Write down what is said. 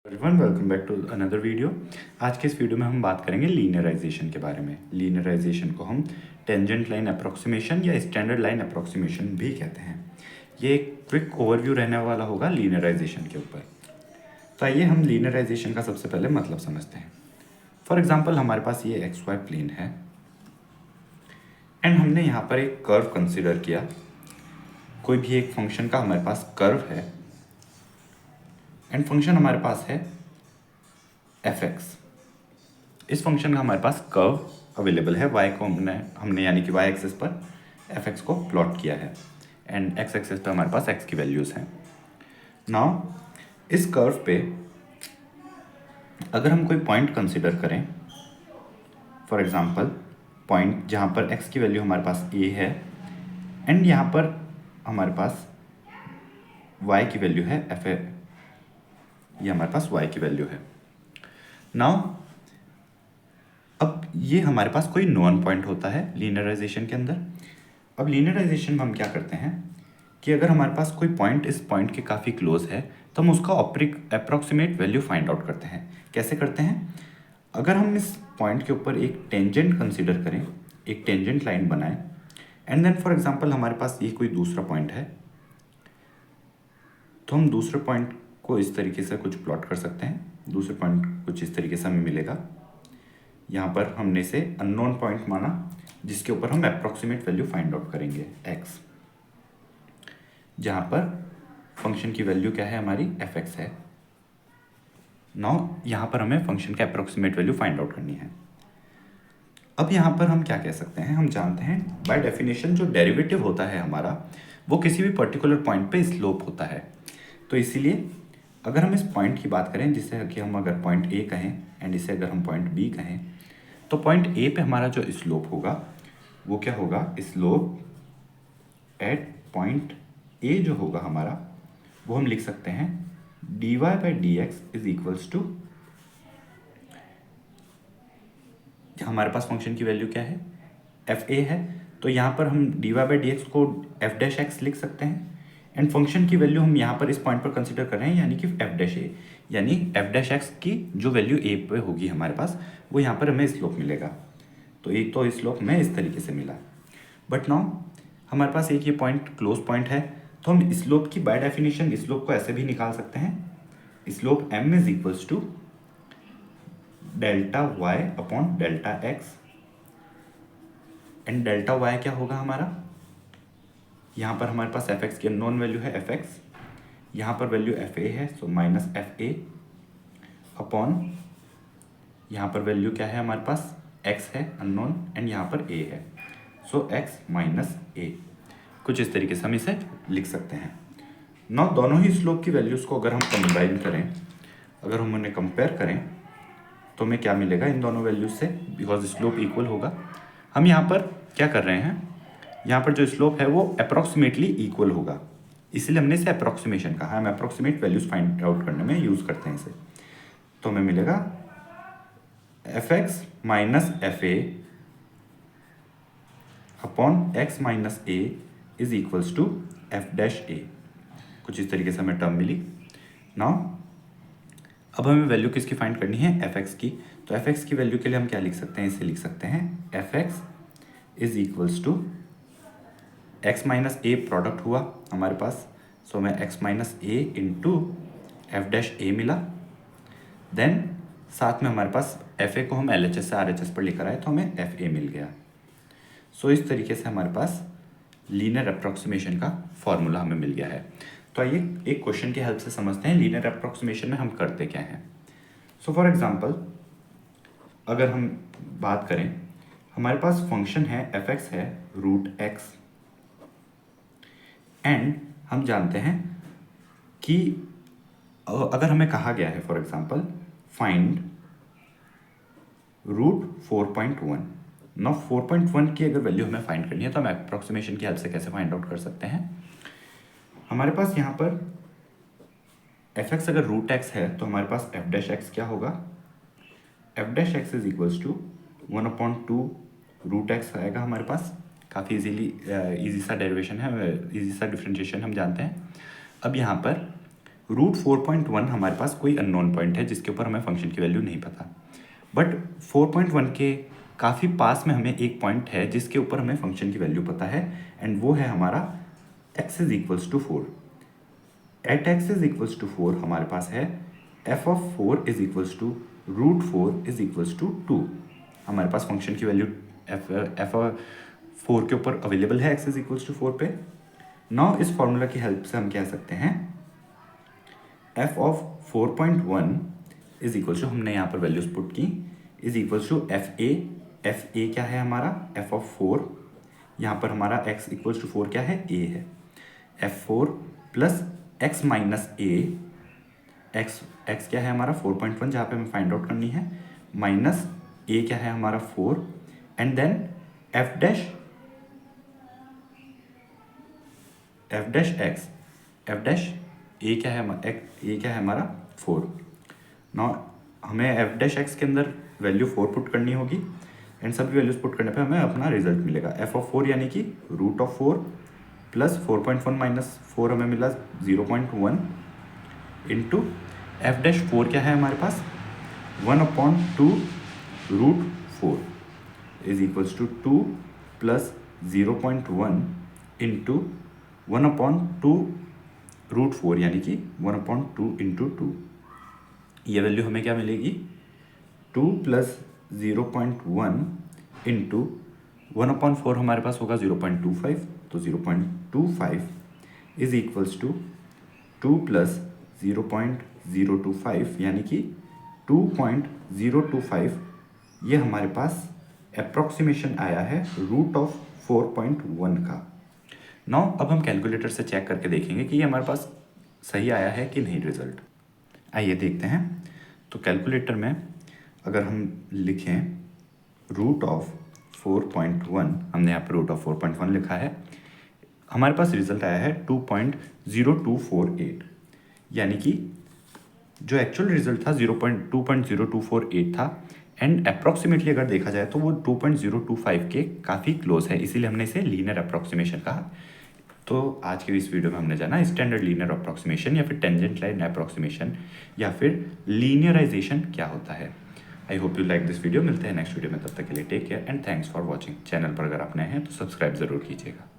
Everyone welcome back to another video. आज के इस वीडियो में हम बात करेंगे लीनियराइजेशन के बारे में। लीनियराइजेशन को हम टेंजेंट लाइन अप्रोक्सीमेशन या स्टैंडर्ड लाइन अप्रोक्सीमेशन भी कहते हैं। ये एक क्विक ओवरव्यू रहने वाला होगा लीनियराइजेशन के ऊपर। तो आइए हम लीनियराइजेशन का सबसे पहले मतलब समझते हैं। फॉर एग्जाम्पल हमारे पास ये एक्स वाई प्लेन है एंड हमने यहाँ पर एक कर्व कंसिडर किया। कोई भी एक फंक्शन का हमारे पास कर्व है एंड फंक्शन हमारे पास है एफ एक्स। इस फंक्शन का हमारे पास कर्व अवेलेबल है। y को हमने यानी कि y एक्सिस पर एफ एक्स को प्लॉट किया है एंड x एक्सिस पर हमारे पास x की वैल्यूज़ हैं। नाउ इस कर्व पे अगर हम कोई पॉइंट कंसिडर करें, फॉर एग्जांपल पॉइंट जहाँ पर x की वैल्यू हमारे पास a है एंड यहाँ पर हमारे पास y की वैल्यू है f है, ये हमारे पास y की वैल्यू है। नाउ अब ये हमारे पास कोई नॉन पॉइंट होता है लीनियराइजेशन के अंदर। अब लीनियराइजेशन में हम क्या करते हैं कि अगर हमारे पास कोई पॉइंट इस पॉइंट के काफ़ी क्लोज है तो हम उसका अप्रॉक्सीमेट वैल्यू फाइंड आउट करते हैं। कैसे करते हैं? अगर हम इस पॉइंट के ऊपर एक टेंजेंट कंसीडर करें, एक टेंजेंट लाइन बनाएं एंड देन फॉर एग्जांपल हमारे पास ये कोई दूसरा पॉइंट है, तो हम दूसरे पॉइंट को इस तरीके से कुछ प्लॉट कर सकते हैं। दूसरे पॉइंट कुछ इस तरीके से हमें मिलेगा। यहाँ पर हमने इसे अननोन पॉइंट माना जिसके ऊपर हम अप्रॉक्सीमेट वैल्यू फाइंड आउट करेंगे x, जहाँ पर फंक्शन की वैल्यू क्या है हमारी एफ एक्स है। नाउ यहाँ पर हमें फंक्शन का अप्रॉक्सीमेट वैल्यू फाइंड आउट करनी है। अब यहाँ पर हम क्या कह सकते हैं, हम जानते हैं बाय डेफिनेशन जो डेरिवेटिव होता है हमारा वो किसी भी पर्टिकुलर पॉइंट पे स्लोप होता है। तो इसीलिए अगर हम इस पॉइंट की बात करें, जिसे कि हम अगर पॉइंट ए कहें एंड इसे अगर हम पॉइंट बी कहें, तो पॉइंट ए पे हमारा जो स्लोप होगा वो क्या होगा, स्लोप एट पॉइंट ए जो होगा हमारा वो हम लिख सकते हैं dy by D X is equals to, हमारे पास फंक्शन की वैल्यू क्या है एफ ए है, तो यहाँ पर हम dy बाई डी एक्स को एफ डैश एक्स लिख सकते हैं एंड फंक्शन की वैल्यू हम यहाँ पर इस पॉइंट पर कंसिडर कर रहे हैं यानी कि एफ डैश ए, यानी एफ डैश एक्स की जो वैल्यू ए पे होगी हमारे पास वो यहाँ पर हमें स्लोप मिलेगा। तो एक तो स्लोप हमें इस तरीके से मिला। बट नाउ हमारे पास एक ये पॉइंट क्लोज पॉइंट है, तो हम स्लोप की बाय डेफिनेशन स्लोप को ऐसे भी निकाल सकते हैं, slope m is equals to delta y upon delta x and delta y क्या होगा हमारा, यहाँ पर हमारे पास एफ एक्स की नॉन वैल्यू है एफ एक्स, यहाँ पर वैल्यू एफ ए है so minus F A upon यहाँ पर वैल्यू क्या है हमारे पास x है अननोन एंड यहाँ पर a है सो x माइनस ए। कुछ इस तरीके से हम इसे लिख सकते हैं। नौ दोनों ही स्लोप की वैल्यूज़ को अगर हम कंबाइन करें, अगर हम उन्हें कंपेयर करें तो हमें क्या मिलेगा इन दोनों वैल्यूज से, बिकॉज स्लोप इक्वल होगा। हम यहाँ पर क्या कर रहे हैं, यहाँ पर जो स्लोप है वो अप्रॉक्सीमेटली इक्वल होगा, इसलिए हमने इसे अप्रॉक्सीमेशन कहा। हम अप्रॉक्सीमेट वैल्यूज फाइंड आउट करने में यूज़ करते हैं इसे। तो हमें मिलेगा F X minus F A upon X minus A is equals to F dash A. कुछ इस तरीके से हमें टर्म मिली। नाउ अब हमें वैल्यू किसकी फाइंड करनी है, एफ एक्स की। तो एफ एक्स की वैल्यू के लिए हम क्या लिख सकते हैं, इसे लिख सकते हैं F X is equals to X minus A product हुआ हमारे पास, सो हमें X minus A into F dash A मिला। देन साथ में हमारे पास एफ ए को हम एल एच एस से आर एच एस पर लेकर आए तो हमें एफ ए मिल गया। सो इस तरीके से हमारे पास लीनियर अप्रॉक्सीमेशन का फॉर्मूला हमें मिल गया है। तो आइए एक क्वेश्चन की हेल्प से समझते हैं लीनियर अप्रॉक्सीमेशन में हम करते क्या हैं। सो फॉर एग्जांपल अगर हम बात करें, हमारे पास फंक्शन है एफ एक्स है रूट एक्स एंड हम जानते हैं कि अगर हमें कहा गया है फॉर एग्जांपल फाइंड रूट 4.1, ना 4.1 की अगर वैल्यू हमें फाइंड करनी है तो हम अप्रॉक्सीमेशन की हेल्प से कैसे फाइंड आउट कर सकते हैं। हमारे पास यहाँ पर एफ एक्स अगर रूट एक्स है तो हमारे पास एफ डैश एक्स क्या होगा, F dash X is equals to 1/2 root X आएगा हमारे पास। काफ़ी इजी सा डेरिवेशन है, इजी सा डिफ्रेंशिएशन हम जानते हैं। अब यहाँ पर √4.1 हमारे पास कोई अननोन पॉइंट है जिसके ऊपर हमें फंक्शन की वैल्यू नहीं पता, बट 4.1 के काफ़ी पास में हमें एक पॉइंट है जिसके ऊपर हमें फंक्शन की वैल्यू पता है, एंड वो है हमारा x is equals to 4। At x is equals to 4 हमारे पास है f of 4 is equals to √4 is equals to 2। हमारे पास फंक्शन की वैल्यू f 4 के ऊपर अवेलेबल है x इज इक्वल्स टू 4 पे। नाउ इस फॉर्मूला की हेल्प से हम कह सकते हैं f of 4.1 is equals to, हमने यहाँ पर वैल्यूज पुट की, is equals to F A क्या है हमारा f ऑफ 4, यहाँ पर हमारा x इक्वल्स टू 4 क्या है a है, f4 प्लस x माइनस ए, x क्या है हमारा 4.1 जहाँ पे हमें फाइंड आउट करनी है, माइनस a क्या है हमारा 4, and then f dash a क्या है हमारा 4। नाउ हमें f डैश x के अंदर वैल्यू 4 पुट करनी होगी, एंड सभी वैल्यूज पुट करने पे हमें अपना रिजल्ट मिलेगा f ऑफ 4 यानी कि √4 प्लस 4.1 माइनस 4 हमें मिला 0.1 इंटू f डैश 4 क्या है हमारे पास 1/2 √4 is equals to 2 plus 0.1 into 1/2 √4 यानी कि 1/2 इंटू 2। ये वैल्यू हमें क्या मिलेगी 2 प्लस 0.1 इंटू 1/4 हमारे पास होगा 0.25, तो 0.25 इज इक्वल्स टू 2 प्लस 0.025 यानी कि 2.025। ये हमारे पास अप्रॉक्सीमेशन आया है √4.1 का। नाउ अब हम कैलकुलेटर से चेक करके देखेंगे कि ये हमारे पास सही आया है कि नहीं रिजल्ट। आइए देखते हैं। तो कैलकुलेटर में अगर हम लिखें √4.1, हमने यहाँ पर √4.1 लिखा है, हमारे पास रिजल्ट आया है 2.0248, यानी कि जो एक्चुअल रिजल्ट था 2.0248 था, एंड अप्रॉक्सीमेटली अगर देखा जाए तो वो 2.025 के काफ़ी क्लोज है, इसीलिए हमने इसे लीनियर अप्रॉक्सीमेशन कहा। तो आज के इस वीडियो में हमने जाना स्टैंडर्ड लीनियर अप्रॉक्सीमेशन या फिर टेंजेंट लाइन अप्रॉक्सीमेशन या फिर लीनियराइजेशन क्या होता है। I hope you like this video. मिलते हैं नेक्स्ट वीडियो में, तब तक के लिए take care and thanks for watching. Channel पर अगर आप नए हैं तो सब्सक्राइब ज़रूर कीजिएगा।